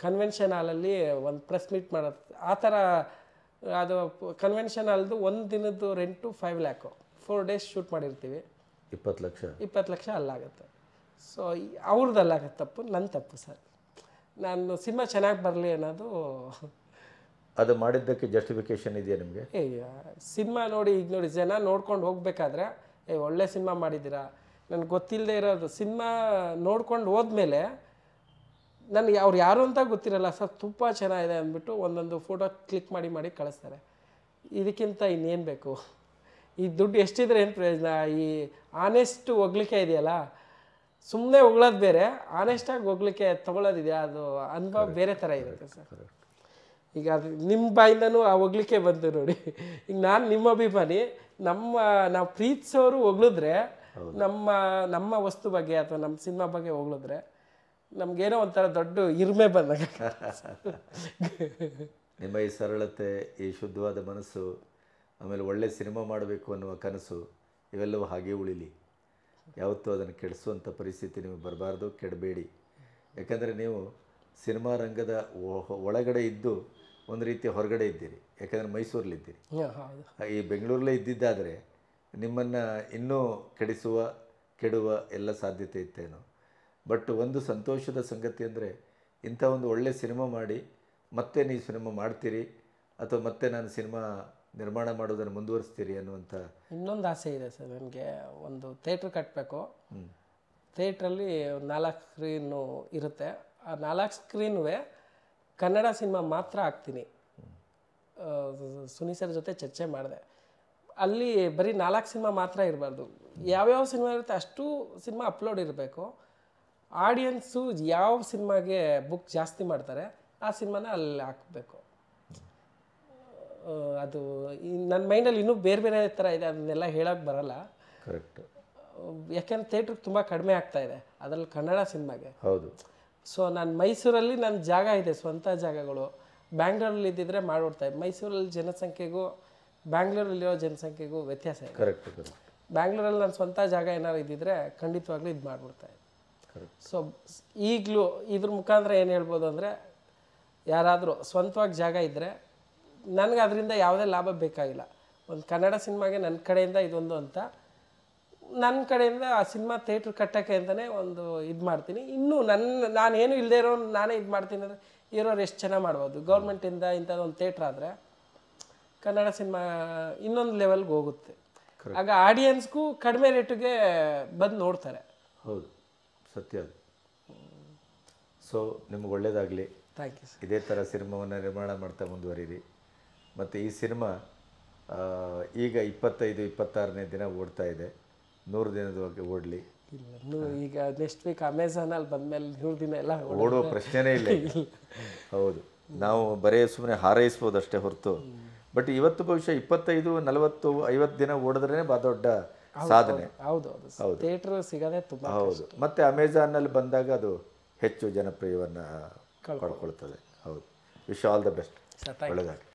ಕನ್ವೆನ್ಷನ್ ಹಾಲಲ್ಲಿ ಒಂದು ಪ್ರೆಸ್ ಮೀಟ್ ಮಾಡೋದು. ಆ ಥರ ಅದು ಕನ್ವೆನ್ಷನ್ ಹಾಲ್ದು ಒಂದು ದಿನದ್ದು ರೆಂಟು 5 lakhs, 4 days ಶೂಟ್ ಮಾಡಿರ್ತೀವಿ. 20 ಲಕ್ಷ ಅಲ್ಲಾಗುತ್ತೆ. ಸೊ ಅವ್ರದ್ದಲ್ಲಾಗತ್ತೆ ತಪ್ಪು, ನನ್ನ ತಪ್ಪು ಸರ್. ನಾನು ಸಿನಿಮಾ ಚೆನ್ನಾಗಿ ಬರಲಿ ಅನ್ನೋದು. ಅದು ಮಾಡಿದ್ದಕ್ಕೆ ಜಸ್ಟಿಫಿಕೇಶನ್ ಇದೆಯಾ ನಿಮಗೆ? ಸಿನಿಮಾ ನೋಡಿ, ಈಗ ನೋಡಿ ಜನ ನೋಡ್ಕೊಂಡು ಹೋಗ್ಬೇಕಾದ್ರೆ ಒಳ್ಳೆ ಸಿನಿಮಾ ಮಾಡಿದ್ದೀರಾ, ನನಗೆ ಗೊತ್ತಿಲ್ಲದೆ ಇರೋದು ಸಿನಿಮಾ ನೋಡ್ಕೊಂಡು ಹೋದ್ಮೇಲೆ ನನಗೆ ಅವ್ರು ಯಾರು ಅಂತ ಗೊತ್ತಿರಲ್ಲ ಸರ್, ತುಂಬ ಚೆನ್ನಾಗಿದೆ ಅಂದ್ಬಿಟ್ಟು ಒಂದೊಂದು ಫೋಟೋ ಕ್ಲಿಕ್ ಮಾಡಿ ಕಳಿಸ್ತಾರೆ. ಇದಕ್ಕಿಂತ ಇನ್ನೇನು ಬೇಕು? ಈ ದುಡ್ಡು ಎಷ್ಟಿದ್ರೆ ಏನು ಪ್ರಯೋಜನ? ಈ ಆನೆಸ್ಟ್ ಹೊಗ್ಲಿಕ್ಕೆ ಇದೆಯಲ್ಲ, ಸುಮ್ಮನೆ ಹೊಗಳೋದು ಬೇರೆ, ಆನೆಸ್ಟಾಗಿ ಹೊಗ್ಲಿಕ್ಕೆ ತೊಗೊಳೋದಿದೆಯಾ, ಅದು ಅನುಭವ ಬೇರೆ ಥರ ಇರುತ್ತೆ ಸರ್. ಈಗ ಅದು ನಿಮ್ಮ ಬಾಯಿಂದನೂ ಆ ಹೊಗ್ಲಿಕ್ಕೆ ಬಂತು ನೋಡಿ. ಈಗ ನಾನು ನಿಮ್ಮ ಅಭಿಮಾನಿ, ನಾವು ಪ್ರೀತಿಸೋರು ಹೊಗಳಿದ್ರೆ ನಮ್ಮ ವಸ್ತು ಬಗ್ಗೆ ಅಥವಾ ನಮ್ಮ ಸಿನಿಮಾ ಬಗ್ಗೆ ಹೊಗಳಿದ್ರೆ ನಮಗೇನೋ ಒಂಥರ ದೊಡ್ಡ ಇರ್ಮೆ ಬಂದಾಗ. ನಿಮ್ಮ ಈ ಸರಳತೆ, ಈ ಶುದ್ಧವಾದ ಮನಸ್ಸು, ಆಮೇಲೆ ಒಳ್ಳೆ ಸಿನಿಮಾ ಮಾಡಬೇಕು ಅನ್ನುವ ಕನಸು, ಇವೆಲ್ಲವೂ ಹಾಗೆ ಉಳಿಲಿ. ಯಾವತ್ತೂ ಅದನ್ನು ಕೆಡಿಸುವಂಥ ಪರಿಸ್ಥಿತಿ ನಿಮಗೆ ಬರಬಾರ್ದು, ಕೆಡಬೇಡಿ. ಯಾಕಂದರೆ ನೀವು ಸಿನಿಮಾ ರಂಗದ ಒಳಗಡೆ ಇದ್ದು ಒಂದು ರೀತಿ ಹೊರಗಡೆ ಇದ್ದೀರಿ. ಯಾಕಂದರೆ ಮೈಸೂರಲ್ಲಿದ್ದೀರಿ. ಈ ಬೆಂಗಳೂರಲ್ಲೇ ಇದ್ದಿದ್ದಾದರೆ ನಿಮ್ಮನ್ನು ಇನ್ನೂ ಕೆಡುವ ಎಲ್ಲ ಸಾಧ್ಯತೆ ಇತ್ತೇನೋ. ಬಟ್ ಒಂದು ಸಂತೋಷದ ಸಂಗತಿ ಅಂದರೆ ಇಂಥ ಒಂದು ಒಳ್ಳೆ ಸಿನಿಮಾ ಮಾಡಿ ಮತ್ತೆ ನೀವು ಸಿನಿಮಾ ಮಾಡ್ತೀರಿ ಅಥವಾ ಮತ್ತೆ ನಾನು ಸಿನಿಮಾ ನಿರ್ಮಾಣ ಮಾಡೋದನ್ನು ಮುಂದುವರಿಸ್ತೀರಿ ಅನ್ನುವಂಥ ಇನ್ನೊಂದು ಆಸೆ ಇದೆ ಸರ್ ನನಗೆ. ಒಂದು ಥಿಯೇಟ್ರ್ ಕಟ್ಟಬೇಕು. ಥಿಯೇಟ್ರಲ್ಲಿ 4 ಸ್ಕ್ರೀನು ಇರುತ್ತೆ. ಆ 4 ಸ್ಕ್ರೀನೂ ಕನ್ನಡ ಸಿನಿಮಾ ಮಾತ್ರ ಹಾಕ್ತೀನಿ. ಸುನಿ ಸರ್ ಜೊತೆ ಚರ್ಚೆ ಮಾಡಿದೆ. ಅಲ್ಲಿ ಬರೀ 4 ಸಿನಿಮಾ ಮಾತ್ರ ಇರಬಾರ್ದು, ಯಾವ್ಯಾವ ಸಿನಿಮಾ ಇರುತ್ತೆ ಅಷ್ಟು ಸಿನಿಮಾ ಅಪ್ಲೋಡ್ ಇರಬೇಕು. ಆಡಿಯನ್ಸು ಯಾವ ಸಿನಿಮಾಗೆ ಬುಕ್ ಜಾಸ್ತಿ ಮಾಡ್ತಾರೆ ಆ ಸಿನಿಮಾನ ಅಲ್ಲಿ ಹಾಕಬೇಕು. ಅದು ನನ್ನ ಮೈಂಡಲ್ಲಿ ಇನ್ನೂ ಬೇರೆ ಬೇರೆ ಥರ ಇದೆ, ಅದನ್ನೆಲ್ಲ ಹೇಳೋಕ್ಕೆ ಬರಲ್ಲ. ಕರೆಕ್ಟ್. ಯಾಕೆಂದ್ರೆ ಥಿಯೇಟ್ರಿಗೆ ತುಂಬ ಕಡಿಮೆ ಆಗ್ತಾ ಇದೆ, ಅದರಲ್ಲಿ ಕನ್ನಡ ಸಿನಿಮಾಗೆ. ಹೌದು. ಸೊ ನಾನು ಮೈಸೂರಲ್ಲಿ ನನ್ನ ಜಾಗ ಇದೆ, ಸ್ವಂತ ಜಾಗಗಳು. ಬ್ಯಾಂಗ್ಳೂರಲ್ಲಿ ಇದ್ದಿದ್ರೆ ಮಾಡಿಬಿಡ್ತಾ ಇದ್ದೆ. ಮೈಸೂರಲ್ಲಿ ಜನಸಂಖ್ಯೆಗೂ ಬ್ಯಾಂಗ್ಳೂರಲ್ಲಿರೋ ಜನಸಂಖ್ಯೆಗೂ ವ್ಯತ್ಯಾಸ ಇದೆ. ಕರೆಕ್ಟ್. ಬ್ಯಾಂಗ್ಳೂರಲ್ಲಿ ನನ್ನ ಸ್ವಂತ ಜಾಗ ಏನಾದ್ರು ಇದ್ದಿದ್ರೆ ಖಂಡಿತವಾಗ್ಲೂ ಇದು ಮಾಡಿಬಿಡ್ತಾ ಇದ್ದೆ. ಸೊ ಈಗಲೂ ಇದ್ರ ಮುಖಾಂತರ ಏನು ಹೇಳ್ಬೋದು ಅಂದರೆ, ಯಾರಾದರೂ ಸ್ವಂತವಾಗಿ ಜಾಗ ಇದ್ದರೆ ನನಗೆ ಅದರಿಂದ ಯಾವುದೇ ಲಾಭ ಬೇಕಾಗಿಲ್ಲ. ಒಂದು ಕನ್ನಡ ಸಿನಿಮಾಗೆ ನನ್ನ ಕಡೆಯಿಂದ ಇದೊಂದು ಅಂತ, ನನ್ನ ಕಡೆಯಿಂದ ಆ ಸಿನಿಮಾ ಥಿಯೇಟ್ರ್ ಕಟ್ಟೋಕ್ಕೆ ಅಂತಲೇ ಒಂದು ಇದು ಮಾಡ್ತೀನಿ. ಇನ್ನೂ ನಾನೇನು ಇಲ್ಲದೆ ಇರೋ ನಾನೇ ಇದು ಮಾಡ್ತೀನಿ ಅಂದರೆ ಇರೋರು ಎಷ್ಟು ಚೆನ್ನಾಗಿ ಮಾಡ್ಬೋದು. ಗೌರ್ಮೆಂಟಿಂದ ಇಂಥದ್ದೊಂದು ಥಿಯೇಟ್ರ್ ಆದರೆ ಕನ್ನಡ ಸಿನಿಮಾ ಇನ್ನೊಂದು ಲೆವೆಲ್ಗೆ ಹೋಗುತ್ತೆ. ಆಗ ಆಡಿಯನ್ಸ್ಗೂ ಕಡಿಮೆ ರೇಟಿಗೆ ಬಂದು ನೋಡ್ತಾರೆ. ಹೌದು, ಸತ್ಯ ಅದು. ಸೊ ನಿಮ್ಗೆ ಒಳ್ಳೆಯದಾಗಲಿ. Thank you sir. ಇದೇ ಥರ ಸಿನಿಮಾವನ್ನು ನಿರ್ಮಾಣ ಮಾಡ್ತಾ ಮುಂದುವರಿರಿ. ಮತ್ತು ಈ ಸಿನಿಮಾ ಈಗ 25-26ನೇ ದಿನ ಓಡ್ತಾ ಇದೆ. 100 ದಿನದವರೆಗೆ ಓಡಲಿ. ಇಲ್ಲ, ಈಗ ನೆಕ್ಸ್ಟ್ ವೀಕ್ ಅಮೆಝಾನಲ್ಲಿ ಬಂದಮೇಲೆ 100 ದಿನ ಎಲ್ಲ ಓಡುವ ಪ್ರಶ್ನೆನೇ ಇಲ್ಲ. ಹೌದು, ನಾವು ಬರೀ ಸುಮ್ಮನೆ ಹಾರೈಸ್ಬೋದು ಅಷ್ಟೇ ಹೊರತು. ಬಟ್ ಇವತ್ತು ಬಹುಶಃ 25, 40, 50 ದಿನ ಓಡಿದ್ರೇ ಭಾಳ ದೊಡ್ಡ ಸಾಧನೆ. ಹೌದು ಥಿಯೇಟ್ರ್ ಸಿಗೋದೇ ತುಂಬ ಹೌದು. ಮತ್ತು ಅಮೆಝಾನಲ್ಲಿ ಬಂದಾಗ ಅದು ಹೆಚ್ಚು ಜನಪ್ರಿಯವನ್ನು ಪಡ್ಕೊಳ್ತದೆ. ಹೌದು. Wish all the best. ಒಳ್ಳೆಯದಾಗಿ.